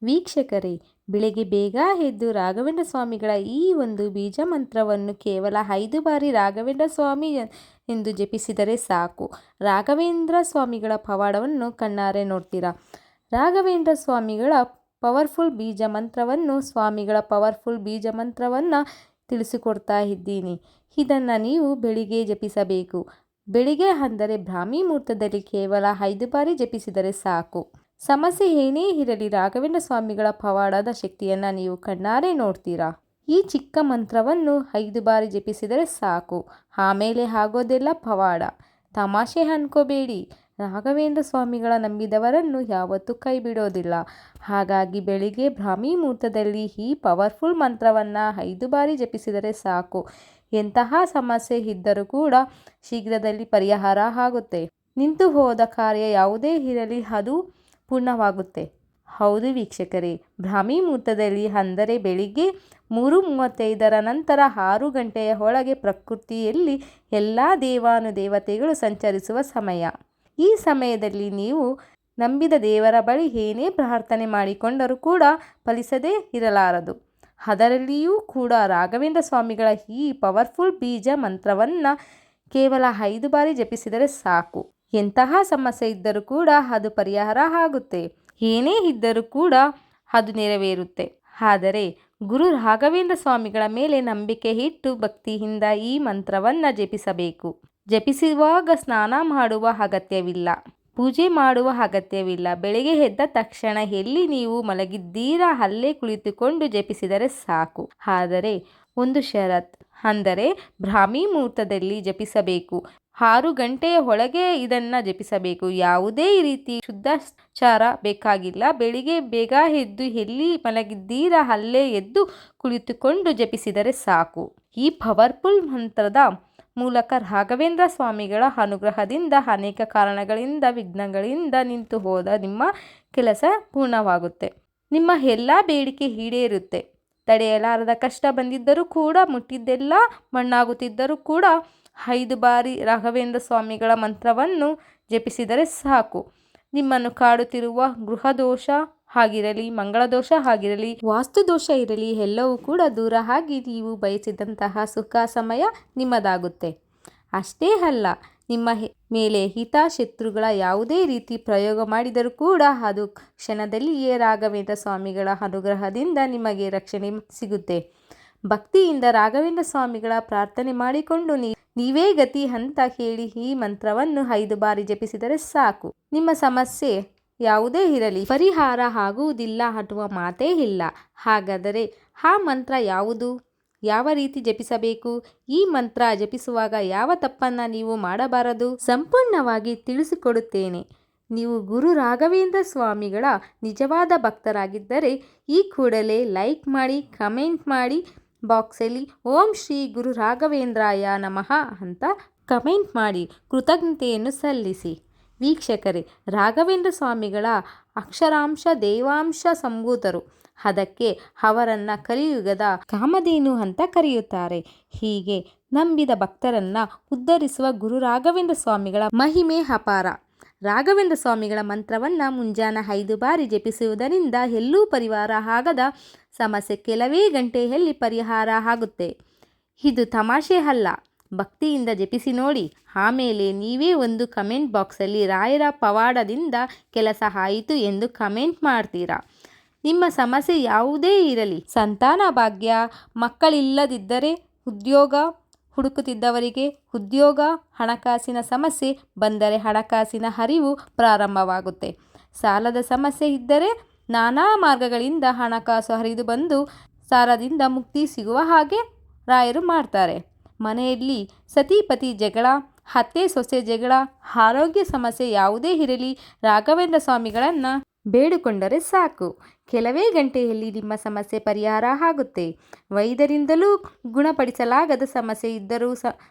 ವೀಕ್ಷಕರೇ, ಬೆಳಿಗ್ಗೆ ಬೇಗ ಎದ್ದು ರಾಘವೇಂದ್ರ ಸ್ವಾಮಿಗಳ ಈ ಒಂದು ಬೀಜ ಮಂತ್ರವನ್ನು ಕೇವಲ 5 ಬಾರಿ ರಾಘವೇಂದ್ರ ಸ್ವಾಮಿ ಎಂದು ಜಪಿಸಿದರೆ ಸಾಕು. ರಾಘವೇಂದ್ರ ಸ್ವಾಮಿಗಳ ಪವಾಡವನ್ನು ಕಣ್ಣಾರೆ ನೋಡ್ತೀರಾ. ರಾಘವೇಂದ್ರ ಸ್ವಾಮಿಗಳ ಪವರ್ಫುಲ್ ಬೀಜ ಮಂತ್ರವನ್ನು ತಿಳಿಸಿಕೊಡ್ತಾ ಇದ್ದೀನಿ. ಇದನ್ನು ನೀವು ಬೆಳಿಗ್ಗೆ ಜಪಿಸಬೇಕು. ಬೆಳಿಗ್ಗೆ ಅಂದರೆ ಬ್ರಾಹ್ಮಿ ಮುಹೂರ್ತದಲ್ಲಿ ಕೇವಲ 5 ಬಾರಿ ಜಪಿಸಿದರೆ ಸಾಕು. ಸಮಸ್ಯೆ ಏನೇ ಇರಲಿ, ರಾಘವೇಂದ್ರ ಸ್ವಾಮಿಗಳ ಪವಾಡದ ಶಕ್ತಿಯನ್ನು ನೀವು ಕಣ್ಣಾರೆ ನೋಡ್ತೀರಾ. ಈ ಚಿಕ್ಕ ಮಂತ್ರವನ್ನು 5 ಬಾರಿ ಜಪಿಸಿದರೆ ಸಾಕು. ಆಮೇಲೆ ಆಗೋದೆಲ್ಲ ಪವಾಡ. ತಮಾಷೆ ಅನ್ಕೋಬೇಡಿ. ರಾಘವೇಂದ್ರ ಸ್ವಾಮಿಗಳ ನಂಬಿದವರನ್ನು ಯಾವತ್ತೂ ಕೈ ಬಿಡೋದಿಲ್ಲ. ಹಾಗಾಗಿ ಬೆಳಿಗ್ಗೆ ಬ್ರಾಹ್ಮಿ ಮುಹೂರ್ತದಲ್ಲಿ ಈ ಪವರ್ಫುಲ್ ಮಂತ್ರವನ್ನು 5 ಬಾರಿ ಜಪಿಸಿದರೆ ಸಾಕು. ಎಂತಹ ಸಮಸ್ಯೆ ಇದ್ದರೂ ಕೂಡ ಶೀಘ್ರದಲ್ಲಿ ಪರಿಹಾರ ಆಗುತ್ತೆ. ನಿಂತು ಹೋದ ಕಾರ್ಯ ಯಾವುದೇ ಇರಲಿ, ಅದು ಪೂರ್ಣವಾಗುತ್ತೆ. ಹೌದು ವೀಕ್ಷಕರೇ, ಬ್ರಾಹ್ಮಿ ಮುಹೂರ್ತದಲ್ಲಿ ಅಂದರೆ ಬೆಳಿಗ್ಗೆ 3:35 ನಂತರ 6 ಗಂಟೆಯ ಒಳಗೆ ಪ್ರಕೃತಿಯಲ್ಲಿ ಎಲ್ಲ ದೇವಾನುದೇವತೆಗಳು ಸಂಚರಿಸುವ ಸಮಯ. ಈ ಸಮಯದಲ್ಲಿ ನೀವು ನಂಬಿದ ದೇವರ ಬಳಿ ಏನೇ ಪ್ರಾರ್ಥನೆ ಮಾಡಿಕೊಂಡರೂ ಕೂಡ ಫಲಿಸದೇ ಇರಲಾರದು. ಅದರಲ್ಲಿಯೂ ಕೂಡ ರಾಘವೇಂದ್ರ ಸ್ವಾಮಿಗಳ ಈ ಪವರ್ಫುಲ್ ಬೀಜ ಮಂತ್ರವನ್ನು ಕೇವಲ 5 ಬಾರಿ ಜಪಿಸಿದರೆ ಸಾಕು. ಎಂತಹ ಸಮಸ್ಯೆ ಇದ್ದರೂ ಕೂಡ ಅದು ಪರಿಹಾರ ಆಗುತ್ತೆ. ಏನೇ ಇದ್ದರೂ ಕೂಡ ಅದು ನೆರವೇರುತ್ತೆ. ಆದರೆ ಗುರು ರಾಘವೇಂದ್ರ ಸ್ವಾಮಿಗಳ ಮೇಲೆ ನಂಬಿಕೆ ಇಟ್ಟು ಭಕ್ತಿಯಿಂದ ಈ ಮಂತ್ರವನ್ನು ಜಪಿಸಬೇಕು. ಜಪಿಸುವಾಗ ಸ್ನಾನ ಮಾಡುವ ಅಗತ್ಯವಿಲ್ಲ, ಪೂಜೆ ಮಾಡುವ ಅಗತ್ಯವಿಲ್ಲ. ಬೆಳಗ್ಗೆ ಎದ್ದ ತಕ್ಷಣ ಎಲ್ಲಿ ನೀವು ಮಲಗಿದ್ದೀರಾ ಅಲ್ಲೇ ಕುಳಿತುಕೊಂಡು ಜಪಿಸಿದರೆ ಸಾಕು. ಆದರೆ ಒಂದು ಷರತ್, ಅಂದರೆ ಬ್ರಾಹ್ಮಿ ಮುಹೂರ್ತದಲ್ಲಿ ಜಪಿಸಬೇಕು. 6 ಗಂಟೆಯ ಒಳಗೆ ಇದನ್ನು ಜಪಿಸಬೇಕು. ಯಾವುದೇ ರೀತಿ ಶುದ್ಧಾಚಾರ ಬೇಕಾಗಿಲ್ಲ. ಬೆಳಿಗ್ಗೆ ಬೇಗ ಎದ್ದು ಎಲ್ಲಿ ಮಲಗಿದ್ದೀರಾ ಅಲ್ಲೇ ಎದ್ದು ಕುಳಿತುಕೊಂಡು ಜಪಿಸಿದರೆ ಸಾಕು. ಈ ಪವರ್ಫುಲ್ ಮಂತ್ರದ ಮೂಲಕ ರಾಘವೇಂದ್ರ ಸ್ವಾಮಿಗಳ ಅನುಗ್ರಹದಿಂದ ಅನೇಕ ಕಾರಣಗಳಿಂದ ವಿಘ್ನಗಳಿಂದ ನಿಂತು ಹೋದ ನಿಮ್ಮ ಕೆಲಸ ಪೂರ್ಣವಾಗುತ್ತೆ. ನಿಮ್ಮ ಎಲ್ಲ ಬೇಡಿಕೆ ಈಡೇರುತ್ತೆ. ತಡೆಯಲಾರದ ಕಷ್ಟ ಬಂದಿದ್ದರೂ ಕೂಡ, ಮುಟ್ಟಿದ್ದೆಲ್ಲ ಮಣ್ಣಾಗುತ್ತಿದ್ದರೂ ಕೂಡ 5 ಬಾರಿ ರಾಘವೇಂದ್ರ ಸ್ವಾಮಿಗಳ ಮಂತ್ರವನ್ನು ಜಪಿಸಿದರೆ ಸಾಕು. ನಿಮ್ಮನ್ನು ಕಾಡುತ್ತಿರುವ ಗೃಹದೋಷ ಆಗಿರಲಿ, ಮಂಗಳದೋಷ ಆಗಿರಲಿ, ವಾಸ್ತುದೋಷ ಇರಲಿ, ಎಲ್ಲವೂ ಕೂಡ ದೂರ ಆಗಿ ನೀವು ಬಯಸಿದಂತಹ ಸುಖ ಸಮಯ ನಿಮ್ಮದಾಗುತ್ತೆ. ಅಷ್ಟೇ ಅಲ್ಲ, ನಿಮ್ಮ ಮೇಲೆ ಹಿತಶತ್ರುಗಳ ಯಾವುದೇ ರೀತಿ ಪ್ರಯೋಗ ಮಾಡಿದರೂ ಕೂಡ ಅದು ಕ್ಷಣದಲ್ಲಿಯೇ ರಾಘವೇಂದ್ರ ಸ್ವಾಮಿಗಳ ಅನುಗ್ರಹದಿಂದ ನಿಮಗೆ ರಕ್ಷಣೆ ಸಿಗುತ್ತೆ. ಭಕ್ತಿಯಿಂದ ರಾಘವೇಂದ್ರ ಸ್ವಾಮಿಗಳ ಪ್ರಾರ್ಥನೆ ಮಾಡಿಕೊಂಡು ನೀವೇ ಗತಿ ಅಂತ ಹೇಳಿ ಈ ಮಂತ್ರವನ್ನು 5 ಬಾರಿ ಜಪಿಸಿದರೆ ಸಾಕು. ನಿಮ್ಮ ಸಮಸ್ಯೆ ಯಾವುದೇ ಇರಲಿ ಪರಿಹಾರ ಆಗುವುದಿಲ್ಲ ಅನ್ನುವ ಮಾತೇ ಇಲ್ಲ. ಹಾಗಾದರೆ ಆ ಮಂತ್ರ ಯಾವುದು? ಯಾವ ರೀತಿ ಜಪಿಸಬೇಕು? ಈ ಮಂತ್ರ ಜಪಿಸುವಾಗ ಯಾವ ತಪ್ಪನ್ನು ನೀವು ಮಾಡಬಾರದು? ಸಂಪೂರ್ಣವಾಗಿ ತಿಳಿಸಿಕೊಡುತ್ತೇನೆ. ನೀವು ಗುರು ರಾಘವೇಂದ್ರ ಸ್ವಾಮಿಗಳ ನಿಜವಾದ ಭಕ್ತರಾಗಿದ್ದರೆ ಈ ಕೂಡಲೇ ಲೈಕ್ ಮಾಡಿ, ಕಮೆಂಟ್ ಮಾಡಿ, ಬಾಕ್ಸಲ್ಲಿ ಓಂ ಶ್ರೀ ಗುರು ರಾಘವೇಂದ್ರಾಯ ನಮಃ ಅಂತ ಕಮೆಂಟ್ ಮಾಡಿ ಕೃತಜ್ಞತೆಯನ್ನು ಸಲ್ಲಿಸಿ. ವೀಕ್ಷಕರೇ, ರಾಘವೇಂದ್ರ ಸ್ವಾಮಿಗಳ ಅಕ್ಷರಾಂಶ ದೇವಾಂಶ ಸಂಭೂತರು. ಅದಕ್ಕೆ ಅವರನ್ನು ಕಲಿಯುಗದ ಕಾಮಧೇನು ಅಂತ ಕರೆಯುತ್ತಾರೆ. ಹೀಗೆ ನಂಬಿದ ಭಕ್ತರನ್ನು ಉದ್ಧರಿಸುವ ಗುರು ರಾಘವೇಂದ್ರ ಸ್ವಾಮಿಗಳ ಮಹಿಮೆ ಅಪಾರ. ರಾಘವೇಂದ್ರ ಸ್ವಾಮಿಗಳ ಮಂತ್ರವನ್ನು ಮುಂಜಾನೆ 5 ಬಾರಿ ಜಪಿಸುವುದರಿಂದ ಎಲ್ಲೂ ಪರಿಹಾರ ಆಗದ ಸಮಸ್ಯೆ ಕೆಲವೇ ಗಂಟೆಯಲ್ಲಿ ಪರಿಹಾರ ಆಗುತ್ತೆ. ಇದು ತಮಾಷೆ ಅಲ್ಲ. ಭಕ್ತಿಯಿಂದ ಜಪಿಸಿ ನೋಡಿ. ಆಮೇಲೆ ನೀವೇ ಒಂದು ಕಮೆಂಟ್ ಬಾಕ್ಸಲ್ಲಿ ರಾಯರ ಪವಾಡದಿಂದ ಕೆಲಸ ಆಯಿತು ಎಂದು ಕಮೆಂಟ್ ಮಾಡ್ತೀರಾ. ನಿಮ್ಮ ಸಮಸ್ಯೆ ಯಾವುದೇ ಇರಲಿ, ಸಂತಾನ ಭಾಗ್ಯ, ಮಕ್ಕಳಿಲ್ಲದಿದ್ದರೆ ಉದ್ಯೋಗ, ಹುಡುಕುತ್ತಿದ್ದವರಿಗೆ ಉದ್ಯೋಗ, ಹಣಕಾಸಿನ ಸಮಸ್ಯೆ ಬಂದರೆ ಹಣಕಾಸಿನ ಹರಿವು ಪ್ರಾರಂಭವಾಗುತ್ತೆ. ಸಾಲದ ಸಮಸ್ಯೆ ಇದ್ದರೆ ನಾನಾ ಮಾರ್ಗಗಳಿಂದ ಹಣಕಾಸು ಹರಿದು ಬಂದು ಸಾಲದಿಂದ ಮುಕ್ತಿ ಸಿಗುವ ಹಾಗೆ ರಾಯರು ಮಾಡ್ತಾರೆ. ಮನೆಯಲ್ಲಿ ಸತಿಪತಿ ಜಗಳ, ಅತ್ತೆ ಸೊಸೆ ಜಗಳ, ಆರೋಗ್ಯ ಸಮಸ್ಯೆ ಯಾವುದೇ ಇರಲಿ, ರಾಘವೇಂದ್ರ ಸ್ವಾಮಿಗಳನ್ನು ಬೇಡಿಕೊಂಡರೆ ಸಾಕು. ಕೆಲವೇ ಗಂಟೆಯಲ್ಲಿ ನಿಮ್ಮ ಸಮಸ್ಯೆ ಪರಿಹಾರ ಆಗುತ್ತೆ. ವೈದ್ಯರಿಂದಲೂ ಗುಣಪಡಿಸಲಾಗದ ಸಮಸ್ಯೆ ಇದ್ದರೂ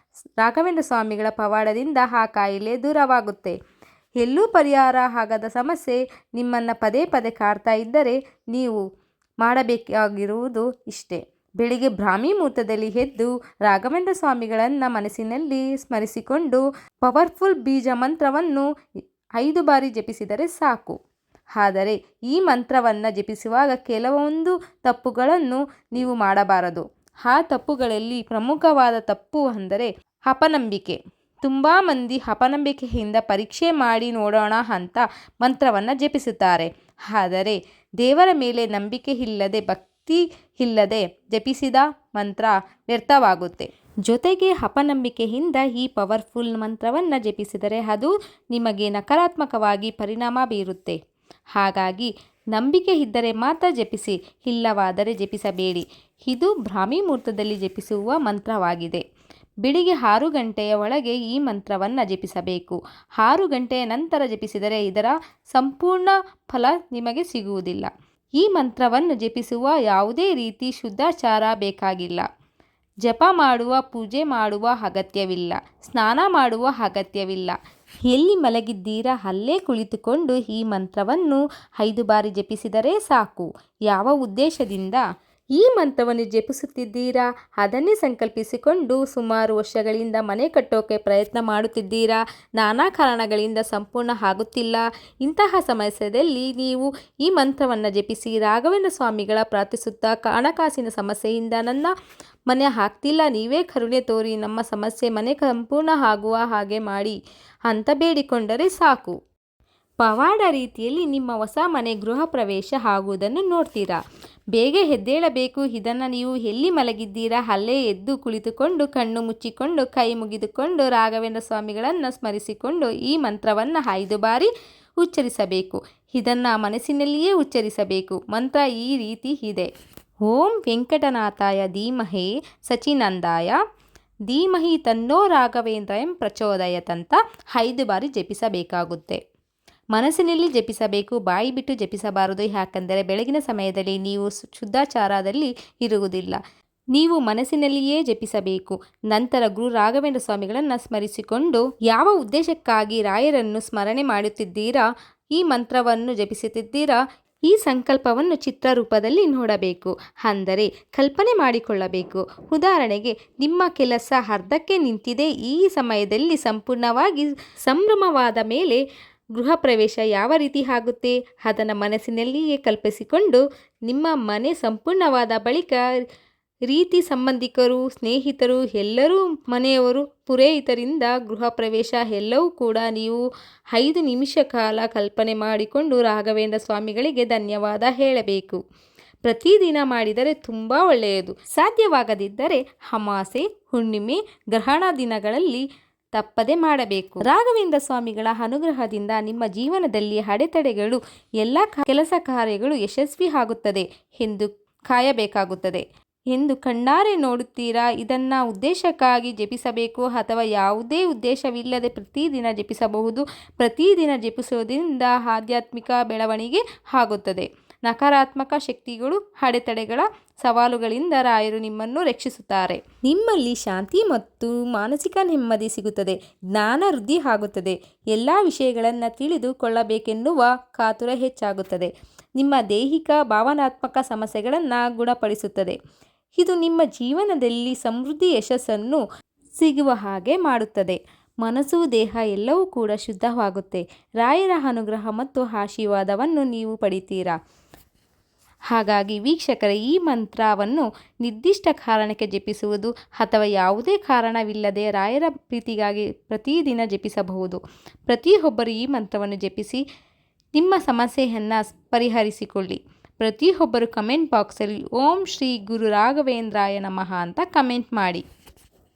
ರಾಘವೇಂದ್ರ ಸ್ವಾಮಿಗಳ ಪವಾಡದಿಂದ ಆ ಕಾಯಿಲೆ ದೂರವಾಗುತ್ತೆ. ಎಲ್ಲೂ ಪರಿಹಾರ ಆಗದ ಸಮಸ್ಯೆ ನಿಮ್ಮನ್ನು ಪದೇ ಪದೇ ಕಾಡ್ತಾ ಇದ್ದರೆ ನೀವು ಮಾಡಬೇಕಾಗಿರುವುದು ಇಷ್ಟೇ. ಬೆಳಿಗ್ಗೆ ಬ್ರಾಹ್ಮಿ ಮುಹೂರ್ತದಲ್ಲಿ ಎದ್ದು ರಾಘವೇಂದ್ರ ಸ್ವಾಮಿಗಳನ್ನು ಮನಸ್ಸಿನಲ್ಲಿ ಸ್ಮರಿಸಿಕೊಂಡು ಪವರ್ಫುಲ್ ಬೀಜ ಮಂತ್ರವನ್ನು 5 ಬಾರಿ ಜಪಿಸಿದರೆ ಸಾಕು. ಆದರೆ ಈ ಮಂತ್ರವನ್ನು ಜಪಿಸುವಾಗ ಕೆಲವೊಂದು ತಪ್ಪುಗಳನ್ನು ನೀವು ಮಾಡಬಾರದು. ಆ ತಪ್ಪುಗಳಲ್ಲಿ ಪ್ರಮುಖವಾದ ತಪ್ಪು ಅಂದರೆ ಅಪನಂಬಿಕೆ. ತುಂಬ ಮಂದಿ ಅಪನಂಬಿಕೆಯಿಂದ ಪರೀಕ್ಷೆ ಮಾಡಿ ನೋಡೋಣ ಅಂತ ಮಂತ್ರವನ್ನು ಜಪಿಸುತ್ತಾರೆ. ಆದರೆ ದೇವರ ಮೇಲೆ ನಂಬಿಕೆ ಇಲ್ಲದೆ, ಭಕ್ತಿ ಇಲ್ಲದೆ ಜಪಿಸಿದ ಮಂತ್ರ ವ್ಯರ್ಥವಾಗುತ್ತೆ. ಜೊತೆಗೆ ಅಪನಂಬಿಕೆಯಿಂದ ಈ ಪವರ್ಫುಲ್ ಮಂತ್ರವನ್ನು ಜಪಿಸಿದರೆ ಅದು ನಿಮಗೆ ನಕಾರಾತ್ಮಕವಾಗಿ ಪರಿಣಾಮ ಬೀರುತ್ತೆ. ಹಾಗಾಗಿ ನಂಬಿಕೆ ಇದ್ದರೆ ಮಾತ್ರ ಜಪಿಸಿ, ಇಲ್ಲವಾದರೆ ಜಪಿಸಬೇಡಿ. ಇದು ಬ್ರಾಹ್ಮಿ ಮುಹೂರ್ತದಲ್ಲಿ ಜಪಿಸುವ ಮಂತ್ರವಾಗಿದೆ. ಬೆಳಿಗ್ಗೆ 6 ಗಂಟೆಯ ಒಳಗೆ ಈ ಮಂತ್ರವನ್ನು ಜಪಿಸಬೇಕು. 6 ಗಂಟೆಯ ನಂತರ ಜಪಿಸಿದರೆ ಇದರ ಸಂಪೂರ್ಣ ಫಲ ನಿಮಗೆ ಸಿಗುವುದಿಲ್ಲ. ಈ ಮಂತ್ರವನ್ನು ಜಪಿಸುವ ಯಾವುದೇ ರೀತಿ ಶುದ್ಧಾಚಾರ ಬೇಕಾಗಿಲ್ಲ. ಜಪ ಮಾಡುವ, ಪೂಜೆ ಮಾಡುವ ಅಗತ್ಯವಿಲ್ಲ. ಸ್ನಾನ ಮಾಡುವ ಅಗತ್ಯವಿಲ್ಲ. ಎಲ್ಲಿ ಮಲಗಿದ್ದೀರಾ ಅಲ್ಲೇ ಕುಳಿತುಕೊಂಡು ಈ ಮಂತ್ರವನ್ನು 5 ಬಾರಿ ಜಪಿಸಿದರೆ ಸಾಕು. ಯಾವ ಉದ್ದೇಶದಿಂದ ಈ ಮಂತ್ರವನ್ನು ಜಪಿಸುತ್ತಿದ್ದೀರಾ ಅದನ್ನೇ ಸಂಕಲ್ಪಿಸಿಕೊಂಡು ಸುಮಾರು ವರ್ಷಗಳಿಂದ ಮನೆ ಕಟ್ಟೋಕೆ ಪ್ರಯತ್ನ ಮಾಡುತ್ತಿದ್ದೀರಾ, ನಾನಾ ಕಾರಣಗಳಿಂದ ಸಂಪೂರ್ಣ ಆಗುತ್ತಿಲ್ಲ. ಇಂತಹ ಸಮಸ್ಯೆಯಲ್ಲಿ ನೀವು ಈ ಮಂತ್ರವನ್ನು ಜಪಿಸಿ ರಾಘವೇಂದ್ರ ಸ್ವಾಮಿಗಳ ಪ್ರಾರ್ಥಿಸುತ್ತಾ, ಹಣಕಾಸಿನ ಸಮಸ್ಯೆಯಿಂದ ನನ್ನ ಮನೆ ಆಗ್ತಿಲ್ಲ, ನೀವೇ ಕರುಣೆ ತೋರಿ ನಮ್ಮ ಸಮಸ್ಯೆ ಮನೆ ಸಂಪೂರ್ಣ ಆಗುವ ಹಾಗೆ ಮಾಡಿ ಅಂತ ಬೇಡಿಕೊಂಡರೆ ಸಾಕು. ಪವಾಡ ರೀತಿಯಲ್ಲಿ ನಿಮ್ಮ ಹೊಸ ಮನೆ ಗೃಹ ಪ್ರವೇಶ ಆಗುವುದನ್ನು ನೋಡ್ತೀರಾ. ಬೇಗ ಎದ್ದೇಳಬೇಕು. ಇದನ್ನು ನೀವು ಎಲ್ಲಿ ಮಲಗಿದ್ದೀರಾ ಅಲ್ಲೇ ಎದ್ದು ಕುಳಿತುಕೊಂಡು, ಕಣ್ಣು ಮುಚ್ಚಿಕೊಂಡು, ಕೈ ಮುಗಿದುಕೊಂಡು ರಾಘವೇಂದ್ರ ಸ್ವಾಮಿಗಳನ್ನು ಸ್ಮರಿಸಿಕೊಂಡು ಈ ಮಂತ್ರವನ್ನು 5 ಬಾರಿ ಉಚ್ಚರಿಸಬೇಕು. ಇದನ್ನು ಮನಸ್ಸಿನಲ್ಲಿಯೇ ಉಚ್ಚರಿಸಬೇಕು. ಮಂತ್ರ ಈ ರೀತಿ ಇದೆ: ಓಂ ವೆಂಕಟನಾಥಾಯ ಧೀಮಹಿ ಸಚಿನಂದಾಯ ಧೀಮಹಿ ತನ್ನೋ ರಾಘವೇಂದ್ರಂ ಪ್ರಚೋದಯತ್ ಅಂತ 5 ಬಾರಿ ಜಪಿಸಬೇಕಾಗುತ್ತೆ. ಮನಸ್ಸಿನಲ್ಲಿ ಜಪಿಸಬೇಕು, ಬಾಯಿ ಬಿಟ್ಟು ಜಪಿಸಬಾರದು. ಯಾಕಂದರೆ ಬೆಳಗಿನ ಸಮಯದಲ್ಲಿ ನೀವು ಶುದ್ಧಾಚಾರದಲ್ಲಿ ಇರುವುದಿಲ್ಲ. ನೀವು ಮನಸ್ಸಿನಲ್ಲಿಯೇ ಜಪಿಸಬೇಕು. ನಂತರ ಗುರು ರಾಘವೇಂದ್ರ ಸ್ವಾಮಿಗಳನ್ನು ಸ್ಮರಿಸಿಕೊಂಡು, ಯಾವ ಉದ್ದೇಶಕ್ಕಾಗಿ ರಾಯರನ್ನು ಸ್ಮರಣೆ ಮಾಡುತ್ತಿದ್ದೀರಾ, ಈ ಮಂತ್ರವನ್ನು ಜಪಿಸುತ್ತಿದ್ದೀರಾ, ಈ ಸಂಕಲ್ಪವನ್ನು ಚಿತ್ರರೂಪದಲ್ಲಿ ನೋಡಬೇಕು. ಅಂದರೆ ಕಲ್ಪನೆ ಮಾಡಿಕೊಳ್ಳಬೇಕು. ಉದಾಹರಣೆಗೆ, ನಿಮ್ಮ ಕೆಲಸ ಅರ್ಧಕ್ಕೆ ನಿಂತಿದೆ. ಈ ಸಮಯದಲ್ಲಿ ಸಂಪೂರ್ಣವಾಗಿ ಸಂಭ್ರಮವಾದ ಮೇಲೆ ಗೃಹ ಪ್ರವೇಶ ಯಾವ ರೀತಿ ಆಗುತ್ತೆ ಅದನ್ನು ಮನಸ್ಸಿನಲ್ಲಿಯೇ ಕಲ್ಪಿಸಿಕೊಂಡು, ನಿಮ್ಮ ಮನೆ ಸಂಪೂರ್ಣವಾದ ಬಳಿಕ ರೀತಿ ಸಂಬಂಧಿಕರು, ಸ್ನೇಹಿತರು, ಎಲ್ಲರೂ ಮನೆಯವರು, ಪುರೋಹಿತರಿಂದ ಗೃಹ ಪ್ರವೇಶ ಎಲ್ಲವೂ ಕೂಡ ನೀವು 5 ನಿಮಿಷ ಕಾಲ ಕಲ್ಪನೆ ಮಾಡಿಕೊಂಡು ರಾಘವೇಂದ್ರ ಸ್ವಾಮಿಗಳಿಗೆ ಧನ್ಯವಾದ ಹೇಳಬೇಕು. ಪ್ರತಿದಿನ ಮಾಡಿದರೆ ತುಂಬ ಒಳ್ಳೆಯದು. ಸಾಧ್ಯವಾಗದಿದ್ದರೆ ಅಮಾವಾಸ್ಯೆ, ಹುಣ್ಣಿಮೆ, ಗ್ರಹಣ ದಿನಗಳಲ್ಲಿ ತಪ್ಪದೆ ಮಾಡಬೇಕು. ರಾಘವೇಂದ್ರ ಸ್ವಾಮಿಗಳ ಅನುಗ್ರಹದಿಂದ ನಿಮ್ಮ ಜೀವನದಲ್ಲಿ ಅಡೆತಡೆಗಳು, ಎಲ್ಲ ಕೆಲಸ ಕಾರ್ಯಗಳು ಯಶಸ್ವಿ ಆಗುತ್ತದೆ ಎಂದು ಕಾಯಬೇಕಾಗುತ್ತದೆ ಎಂದು ಕಣ್ಣಾರೆ ನೋಡುತ್ತೀರಾ. ಇದನ್ನು ಉದ್ದೇಶಕ್ಕಾಗಿ ಜಪಿಸಬೇಕು ಅಥವಾ ಯಾವುದೇ ಉದ್ದೇಶವಿಲ್ಲದೆ ಪ್ರತಿದಿನ ಜಪಿಸಬಹುದು. ಪ್ರತಿದಿನ ಜಪಿಸುವುದರಿಂದ ಆಧ್ಯಾತ್ಮಿಕ ಬೆಳವಣಿಗೆ ಆಗುತ್ತದೆ. ನಕಾರಾತ್ಮಕ ಶಕ್ತಿಗಳು, ಅಡೆತಡೆಗಳ ಸವಾಲುಗಳಿಂದ ರಾಯರು ನಿಮ್ಮನ್ನು ರಕ್ಷಿಸುತ್ತಾರೆ. ನಿಮ್ಮಲ್ಲಿ ಶಾಂತಿ ಮತ್ತು ಮಾನಸಿಕ ನೆಮ್ಮದಿ ಸಿಗುತ್ತದೆ. ಜ್ಞಾನ ವೃದ್ಧಿ ಆಗುತ್ತದೆ. ಎಲ್ಲ ವಿಷಯಗಳನ್ನು ತಿಳಿದುಕೊಳ್ಳಬೇಕೆನ್ನುವ ಕಾತುರ ಹೆಚ್ಚಾಗುತ್ತದೆ. ನಿಮ್ಮ ದೈಹಿಕ ಭಾವನಾತ್ಮಕ ಸಮಸ್ಯೆಗಳನ್ನು ಗುಣಪಡಿಸುತ್ತದೆ. ಇದು ನಿಮ್ಮ ಜೀವನದಲ್ಲಿ ಸಮೃದ್ಧಿ, ಯಶಸ್ಸನ್ನು ಸಿಗುವ ಹಾಗೆ ಮಾಡುತ್ತದೆ. ಮನಸ್ಸು, ದೇಹ ಎಲ್ಲವೂ ಕೂಡ ಶುದ್ಧವಾಗುತ್ತೆ. ರಾಯರ ಅನುಗ್ರಹ ಮತ್ತು ಆಶೀರ್ವಾದವನ್ನು ನೀವು ಪಡಿತೀರಾ. ಹಾಗಾಗಿ ವೀಕ್ಷಕರೇ, ಈ ಮಂತ್ರವನ್ನು ನಿರ್ದಿಷ್ಟ ಕಾರಣಕ್ಕೆ ಜಪಿಸುವುದು ಅಥವಾ ಯಾವುದೇ ಕಾರಣವಿಲ್ಲದೆ ರಾಯರ ಪ್ರೀತಿಗಾಗಿ ಪ್ರತಿದಿನ ಜಪಿಸಬಹುದು. ಪ್ರತಿಯೊಬ್ಬರು ಈ ಮಂತ್ರವನ್ನು ಜಪಿಸಿ ನಿಮ್ಮ ಸಮಸ್ಯೆಯನ್ನು ಪರಿಹರಿಸಿಕೊಳ್ಳಿ. ಪ್ರತಿಯೊಬ್ಬರು ಕಮೆಂಟ್ ಬಾಕ್ಸಲ್ಲಿ ಓಂ ಶ್ರೀ ಗುರು ರಾಘವೇಂದ್ರಾಯ ನಮಃ ಅಂತ ಕಮೆಂಟ್ ಮಾಡಿ.